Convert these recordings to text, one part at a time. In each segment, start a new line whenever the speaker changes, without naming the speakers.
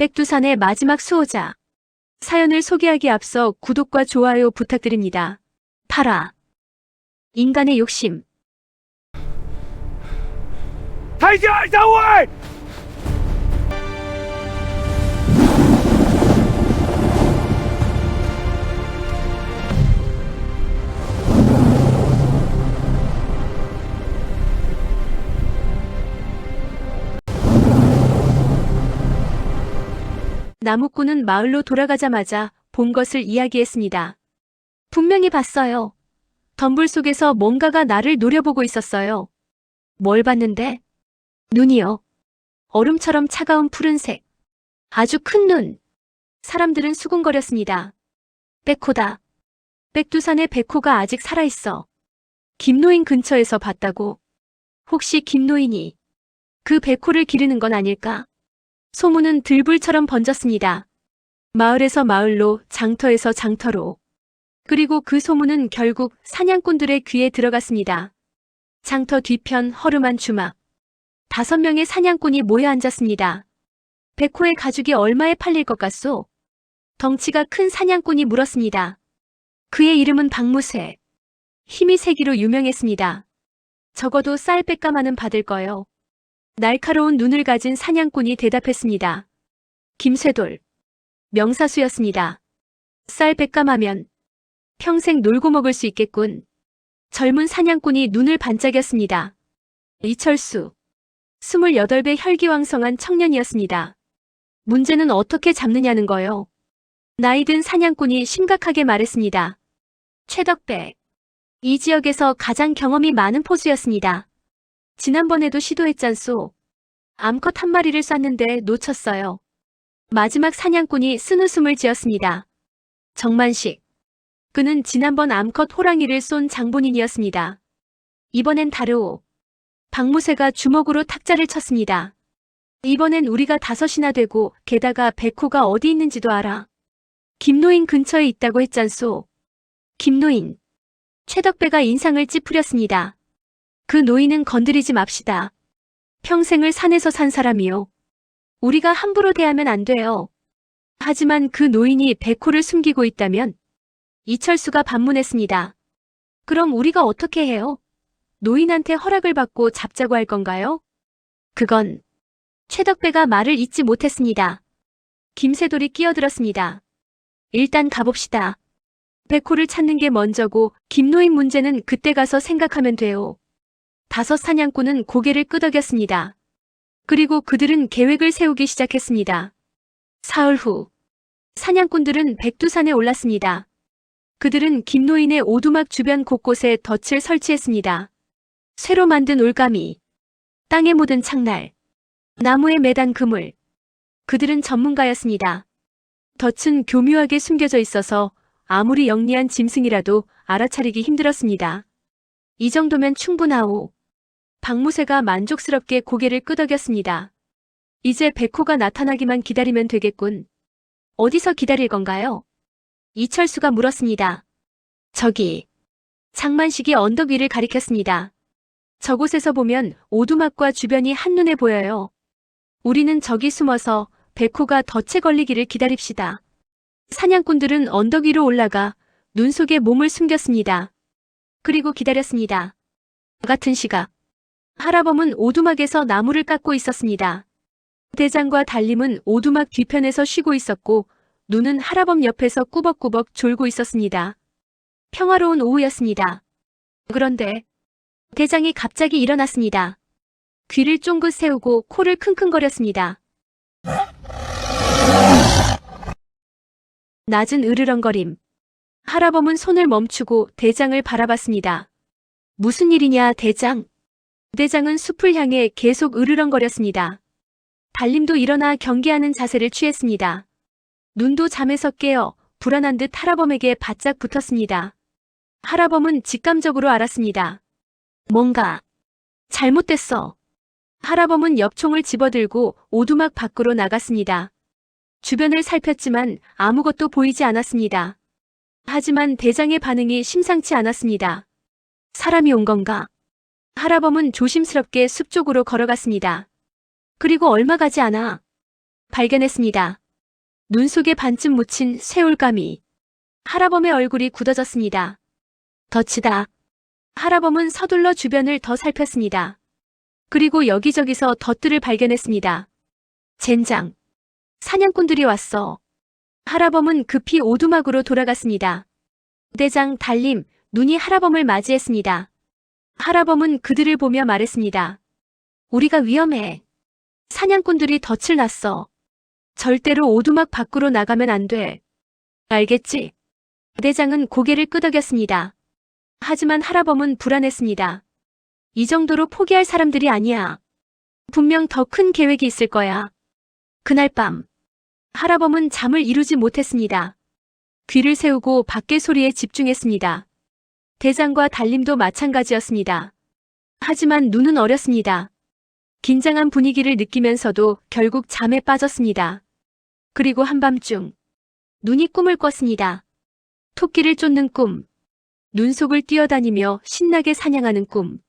백두산의 마지막 수호자. 사연을 소개하기 앞서 구독과 좋아요 부탁드립니다. 8화. 인간의 욕심.
抬起二三位！
나무꾼은 마을로 돌아가자마자 본 것을 이야기했습니다. 분명히 봤어요. 덤불 속에서 뭔가가 나를 노려보고 있었어요. 뭘 봤는데? 눈이요. 얼음처럼 차가운 푸른색. 아주 큰 눈. 사람들은 수군거렸습니다. 백호다. 백두산의 백호가 아직 살아있어. 김노인 근처에서 봤다고. 혹시 김노인이 그 백호를 기르는 건 아닐까? 소문은 들불처럼 번졌습니다. 마을에서 마을로, 장터에서 장터로. 그리고 그 소문은 결국 사냥꾼들의 귀에 들어갔습니다. 장터 뒤편 허름한 주막. 5명의 사냥꾼이 모여 앉았습니다. 백호의 가죽이 얼마에 팔릴 것 같소? 덩치가 큰 사냥꾼이 물었습니다. 그의 이름은 박무쇠. 힘이 세기로 유명했습니다. 적어도 쌀백가마는 받을 거요. 날카로운 눈을 가진 사냥꾼이 대답했습니다. 김쇠돌. 명사수였습니다. 쌀백가마면 평생 놀고 먹을 수 있겠군. 젊은 사냥꾼이 눈을 반짝였습니다. 이철수. 28배 혈기왕성한 청년이었습니다. 문제는 어떻게 잡느냐는 거요. 나이든 사냥꾼이 심각하게 말했습니다. 최덕배. 이 지역에서 가장 경험이 많은 포수였습니다. 지난번에도 시도했잖소. 암컷 한 마리를 쐈는데 놓쳤어요. 마지막 사냥꾼이 쓴웃음을 지었습니다. 정만식. 그는 지난번 암컷 호랑이를 쏜 장본인이었습니다. 이번엔 다르오. 박무쇠가 주먹으로 탁자를 쳤습니다. 이번엔 우리가 5이나 되고 게다가 백호가 어디 있는지도 알아. 김노인 근처에 있다고 했잖소. 김노인. 최덕배가 인상을 찌푸렸습니다. 그 노인은 건드리지 맙시다. 평생을 산에서 산 사람이요. 우리가 함부로 대하면 안 돼요. 하지만 그 노인이 백호를 숨기고 있다면? 이철수가 반문했습니다. 그럼 우리가 어떻게 해요? 노인한테 허락을 받고 잡자고 할 건가요? 그건 최덕배가 말을 잇지 못했습니다. 김쇠돌이 끼어들었습니다. 일단 가봅시다. 백호를 찾는 게 먼저고 김노인 문제는 그때 가서 생각하면 돼요. 5 사냥꾼은 고개를 끄덕였습니다. 그리고 그들은 계획을 세우기 시작했습니다. 사흘 후 사냥꾼들은 백두산에 올랐습니다. 그들은 김노인의 오두막 주변 곳곳에 덫을 설치했습니다. 쇠로 만든 올가미, 땅에 묻은 창날, 나무에 매단 그물. 그들은 전문가였습니다. 덫은 교묘하게 숨겨져 있어서 아무리 영리한 짐승이라도 알아차리기 힘들었습니다. 이 정도면 충분하오. 박무쇠가 만족스럽게 고개를 끄덕였습니다. 이제 백호가 나타나기만 기다리면 되겠군. 어디서 기다릴 건가요? 이철수가 물었습니다. 저기. 장만식이 언덕 위를 가리켰습니다. 저곳에서 보면 오두막과 주변이 한눈에 보여요. 우리는 저기 숨어서 백호가 덫에 걸리기를 기다립시다. 사냥꾼들은 언덕 위로 올라가 눈 속에 몸을 숨겼습니다. 그리고 기다렸습니다. 같은 시각. 하라범은 오두막에서 나무를 깎고 있었습니다. 대장과 달림은 오두막 뒤편에서 쉬고 있었고 눈은 하라범 옆에서 꾸벅꾸벅 졸고 있었습니다. 평화로운 오후였습니다. 그런데 대장이 갑자기 일어났습니다. 귀를 쫑긋 세우고 코를 킁킁거렸습니다. 낮은 으르렁거림. 하라범은 손을 멈추고 대장을 바라봤습니다. 무슨 일이냐, 대장? 대장은 숲을 향해 계속 으르렁거렸습니다. 달림도 일어나 경계하는 자세를 취했습니다. 눈도 잠에서 깨어 불안한 듯 하라범에게 바짝 붙었습니다. 하라범은 직감적으로 알았습니다. 뭔가 잘못됐어. 하라범은 엽총을 집어들고 오두막 밖으로 나갔습니다. 주변을 살폈지만 아무것도 보이지 않았습니다. 하지만 대장의 반응이 심상치 않았습니다. 사람이 온 건가? 하라범은 조심스럽게 숲 쪽으로 걸어갔습니다. 그리고 얼마 가지 않아 발견했습니다. 눈 속에 반쯤 묻힌 쇠올가미. 할아범의 얼굴이 굳어졌습니다. 덫이다. 할아범은 서둘러 주변을 더 살폈습니다. 그리고 여기저기서 덫들을 발견했습니다. 젠장. 사냥꾼들이 왔어. 할아범은 급히 오두막으로 돌아갔습니다. 대장, 달림, 눈이 할아범을 맞이했습니다. 할아범은 그들을 보며 말했습니다. 우리가 위험해. 사냥꾼들이 덫을 놨어. 절대로 오두막 밖으로 나가면 안 돼. 알겠지? 대장은 고개를 끄덕였습니다. 하지만 할아범은 불안했습니다. 이 정도로 포기할 사람들이 아니야. 분명 더 큰 계획이 있을 거야. 그날 밤, 할아범은 잠을 이루지 못했습니다. 귀를 세우고 밖의 소리에 집중했습니다. 대장과 달림도 마찬가지였습니다. 하지만 눈은 어렸습니다. 긴장한 분위기를 느끼면서도 결국 잠에 빠졌습니다. 그리고 한밤중, 눈이 꿈을 꿨습니다. 토끼를 쫓는 꿈, 눈 속을 뛰어다니며 신나게 사냥하는 꿈.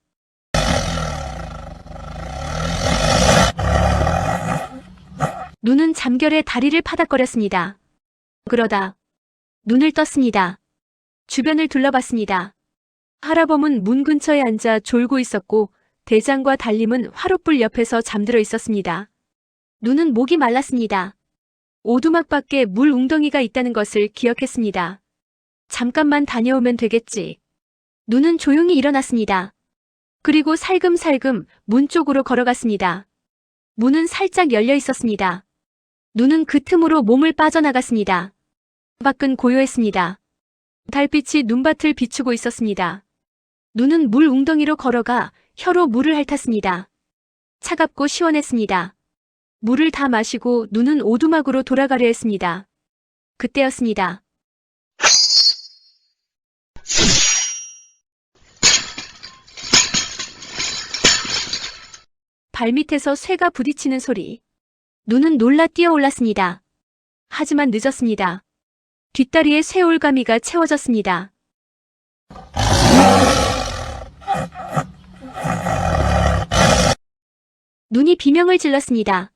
눈은 잠결에 다리를 파닥거렸습니다. 그러다 눈을 떴습니다. 주변을 둘러봤습니다. 할아범은 문 근처에 앉아 졸고 있었고 대장과 달림은 화롯불 옆에서 잠들어 있었습니다. 눈은 목이 말랐습니다. 오두막 밖에 물 웅덩이가 있다는 것을 기억했습니다. 잠깐만 다녀오면 되겠지. 눈은 조용히 일어났습니다. 그리고 살금살금 문 쪽으로 걸어갔습니다. 문은 살짝 열려 있었습니다. 눈은 그 틈으로 몸을 빠져나갔습니다. 밖은 고요했습니다. 달빛이 눈밭을 비추고 있었습니다. 눈은 물 웅덩이로 걸어가 혀로 물을 핥았습니다. 차갑고 시원했습니다. 물을 다 마시고 눈은 오두막으로 돌아가려 했습니다. 그때였습니다. 발밑에서 쇠가 부딪히는 소리. 눈은 놀라 뛰어올랐습니다. 하지만 늦었습니다. 뒷다리에 쇠올가미가 채워졌습니다. 눈이 비명을 질렀습니다.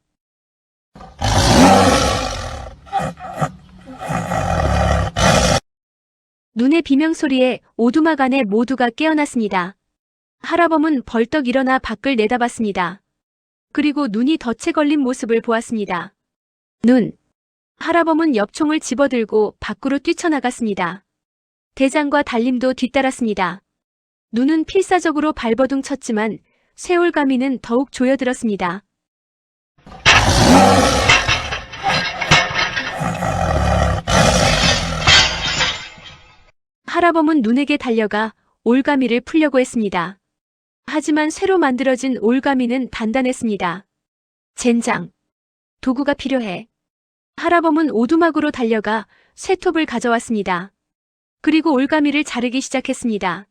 눈의 비명소리에 오두막 안에 모두가 깨어났습니다. 할아범은 벌떡 일어나 밖을 내다봤습니다. 그리고 눈이 덫에 걸린 모습을 보았습니다. 눈. 할아범은 엽총을 집어들고 밖으로 뛰쳐나갔습니다. 대장과 달림도 뒤따랐습니다. 눈은 필사적으로 발버둥 쳤지만 쇠올가미는 더욱 조여들었습니다. 할아범은 눈에게 달려가 올가미를 풀려고 했습니다. 하지만 쇠로 만들어진 올가미는 단단했습니다. 젠장. 도구가 필요해. 할아범은 오두막으로 달려가 쇠톱을 가져왔습니다. 그리고 올가미를 자르기 시작했습니다.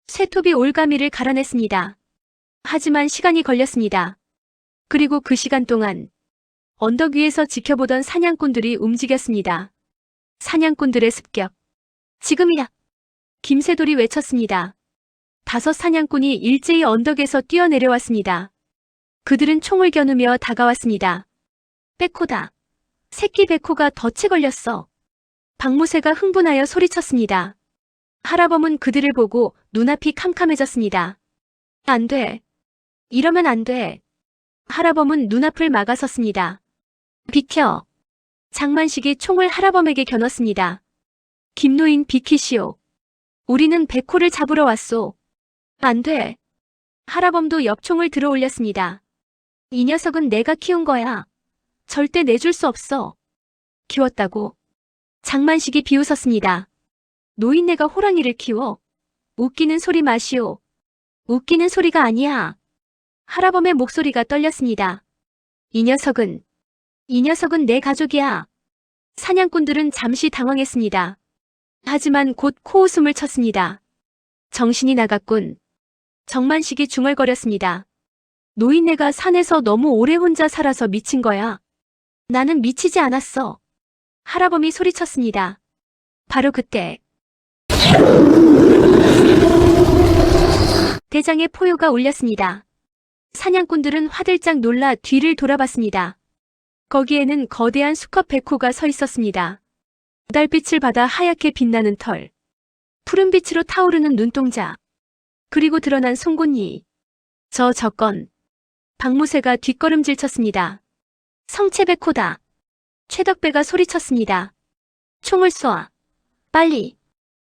쇠톱이 올가미를 갈아냈습니다. 하지만 시간이 걸렸습니다. 그리고 그 시간 동안 언덕 위에서 지켜보던 사냥꾼들이 움직였습니다. 사냥꾼들의 습격. 지금이야. 김새돌이 외쳤습니다. 5 사냥꾼이 일제히 언덕에서 뛰어내려왔습니다. 그들은 총을 겨누며 다가왔습니다. 백호다. 새끼 백호가 덫에 걸렸어. 박무새가 흥분하여 소리쳤습니다. 할아범은 그들을 보고 눈앞이 캄캄해졌습니다. 안 돼. 이러면 안 돼. 할아범은 눈앞을 막아섰습니다. 비켜. 장만식이 총을 할아범에게 겨눴습니다. 김노인 비키시오. 우리는 백호를 잡으러 왔소. 안 돼. 할아범도 엽총을 들어 올렸습니다. 이 녀석은 내가 키운 거야. 절대 내줄 수 없어. 키웠다고. 장만식이 비웃었습니다. 노인네가 호랑이를 키워. 웃기는 소리 마시오. 웃기는 소리가 아니야. 할아범의 목소리가 떨렸습니다. 이 녀석은 내 가족이야. 사냥꾼들은 잠시 당황했습니다. 하지만 곧 코웃음을 쳤습니다. 정신이 나갔군. 정만식이 중얼거렸습니다. 노인네가 산에서 너무 오래 혼자 살아서 미친 거야. 나는 미치지 않았어. 할아범이 소리쳤습니다. 바로 그때 대장의 포효가 울렸습니다. 사냥꾼들은 화들짝 놀라 뒤를 돌아봤습니다. 거기에는 거대한 수컷 백호가 서 있었습니다. 달빛을 받아 하얗게 빛나는 털, 푸른빛으로 타오르는 눈동자, 그리고 드러난 송곳니. 저 적건. 박무새가 뒷걸음질 쳤습니다. 성체백호다. 최덕배가 소리쳤습니다. 총을 쏴. 빨리.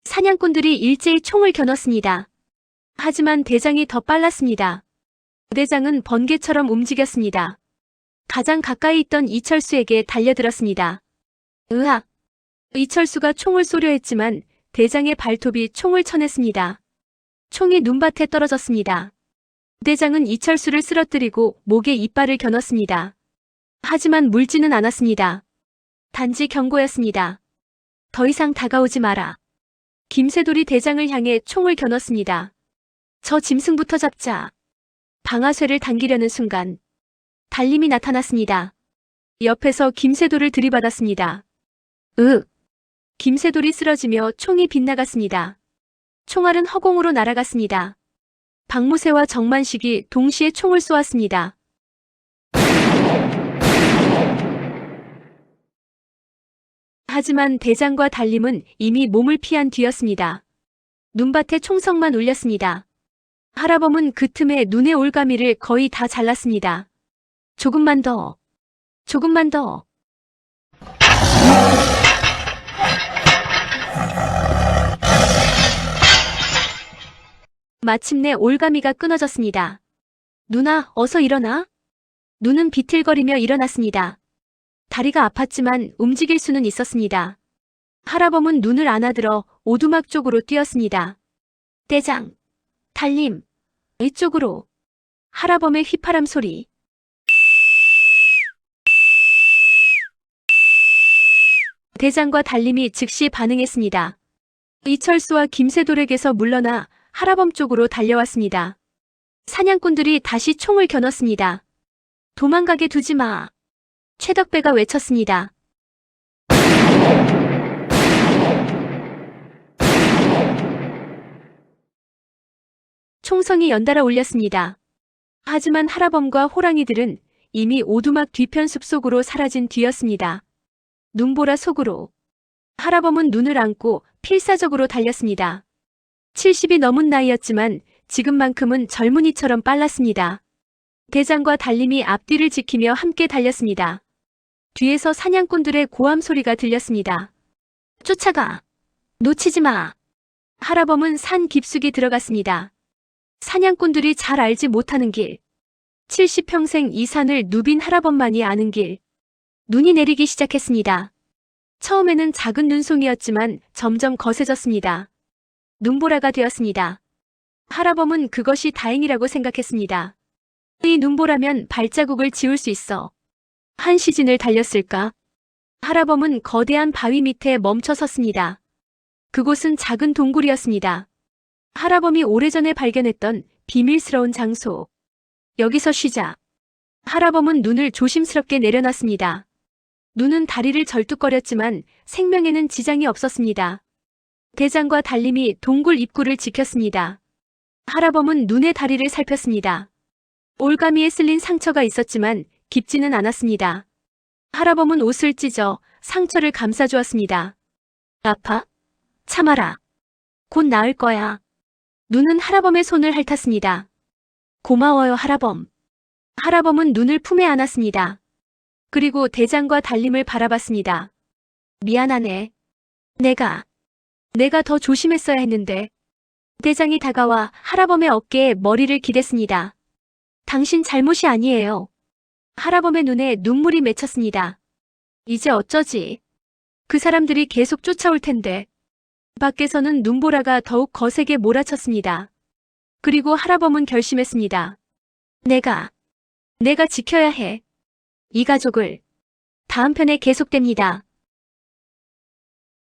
사냥꾼들이 일제히 총을 겨눴습니다. 하지만 대장이 더 빨랐습니다. 대장은 번개처럼 움직였습니다. 가장 가까이 있던 이철수에게 달려들었습니다. 으악! 이철수가 총을 쏘려 했지만 대장의 발톱이 총을 쳐냈습니다. 총이 눈밭에 떨어졌습니다. 대장은 이철수를 쓰러뜨리고 목에 이빨을 겨눴습니다. 하지만 물지는 않았습니다. 단지 경고였습니다. 더 이상 다가오지 마라. 김새돌이 대장을 향해 총을 겨눴습니다. 저 짐승부터 잡자. 방아쇠를 당기려는 순간 달림이 나타났습니다. 옆에서 김새돌을 들이받았습니다. 김새돌이 쓰러지며 총이 빗나갔습니다. 총알은 허공으로 날아갔습니다. 박무새와 정만식이 동시에 총을 쏘았습니다. 하지만 대장과 달림은 이미 몸을 피한 뒤였습니다. 눈밭에 총성만 울렸습니다. 하라범은 그 틈에 눈의 올가미를 거의 다 잘랐습니다. 조금만 더. 조금만 더. 마침내 올가미가 끊어졌습니다. 누나, 어서 일어나. 눈은 비틀거리며 일어났습니다. 다리가 아팠지만 움직일 수는 있었습니다. 하라범은 눈을 안아들어 오두막 쪽으로 뛰었습니다. 대장, 달림, 이쪽으로. 하라범의 휘파람 소리. 대장과 달림이 즉시 반응했습니다. 이철수와 김새돌에게서 물러나 하라범 쪽으로 달려왔습니다. 사냥꾼들이 다시 총을 겨눴습니다. 도망가게 두지 마. 최덕배가 외쳤습니다. 총성이 연달아 울렸습니다. 하지만 하라범과 호랑이들은 이미 오두막 뒤편 숲속으로 사라진 뒤였습니다. 눈보라 속으로. 하라범은 눈을 안고 필사적으로 달렸습니다. 70이 넘은 나이였지만 지금만큼은 젊은이처럼 빨랐습니다. 대장과 달림이 앞뒤를 지키며 함께 달렸습니다. 뒤에서 사냥꾼들의 고함 소리가 들렸습니다. 쫓아가! 놓치지 마! 하라범은 산 깊숙이 들어갔습니다. 사냥꾼들이 잘 알지 못하는 길. 70평생 이 산을 누빈 하라범만이 아는 길. 눈이 내리기 시작했습니다. 처음에는 작은 눈송이였지만 점점 거세졌습니다. 눈보라가 되었습니다. 하라범은 그것이 다행이라고 생각했습니다. 이 눈보라면 발자국을 지울 수 있어. 한 시즌을 달렸을까? 하라범은 거대한 바위 밑에 멈춰 섰습니다. 그곳은 작은 동굴이었습니다. 하라범이 오래전에 발견했던 비밀스러운 장소. 여기서 쉬자. 하라범은 눈을 조심스럽게 내려놨습니다. 눈은 다리를 절뚝거렸지만 생명에는 지장이 없었습니다. 대장과 달림이 동굴 입구를 지켰습니다. 하라범은 눈의 다리를 살폈습니다. 올가미에 쓸린 상처가 있었지만 깊지는 않았습니다. 하라범은 옷을 찢어 상처를 감싸주었습니다. 아파? 참아라. 곧 나을 거야. 눈은 하라범의 손을 핥았습니다. 고마워요, 하라범. 하라범은 눈을 품에 안았습니다. 그리고 대장과 달림을 바라봤습니다. 미안하네. 내가 더 조심했어야 했는데. 대장이 다가와 하라범의 어깨에 머리를 기댔습니다. 당신 잘못이 아니에요. 하라범의 눈에 눈물이 맺혔습니다. 이제 어쩌지? 그 사람들이 계속 쫓아올 텐데. 밖에서는 눈보라가 더욱 거세게 몰아쳤습니다. 그리고 하라범은 결심했습니다. 내가 지켜야 해. 이 가족을. 다음 편에 계속됩니다.